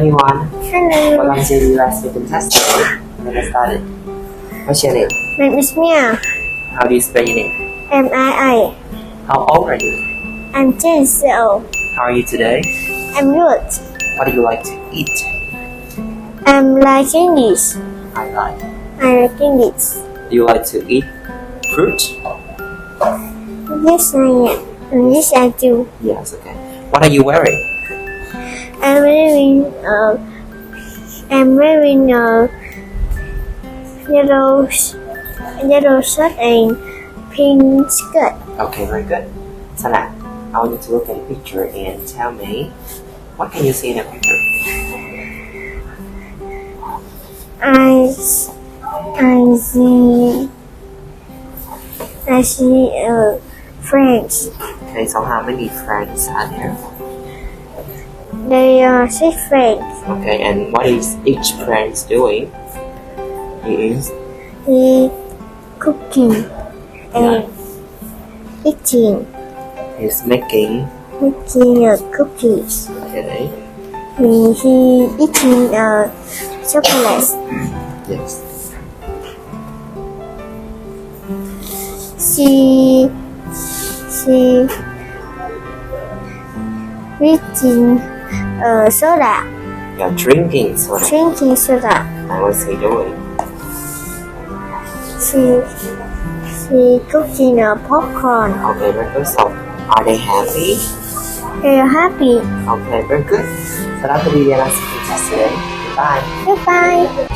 everyone. Hello. Welcome to the last written test today. Let's get started. What's your name? My name is Mia. How do you spell your name? MII. How old are you? I'm 10 years old. How are you today? I'm good. What do you like to eat? I'm liking this. I like. I liking this. Do you like to eat fruit? Yes, I am. Yes, I do. Yes, okay. What are you wearing? I'm wearing yellow shirt and pink skirt. Okay, very good. So now, I want you to look at the picture and tell me, what can you see in the picture? I see friends. Okay, so how many friends are there? They are 6 friends. Okay, and what is each friend doing? He Cooking and eating. He's making. Cookies. Okay. He eating chocolate. Yes. She eating soda. You're drinking soda. Drinking soda. And what's he doing? She cooking popcorn. Okay, very good. So, are they happy? They are happy. Okay, very good. So that's the video last test today. Goodbye. Goodbye.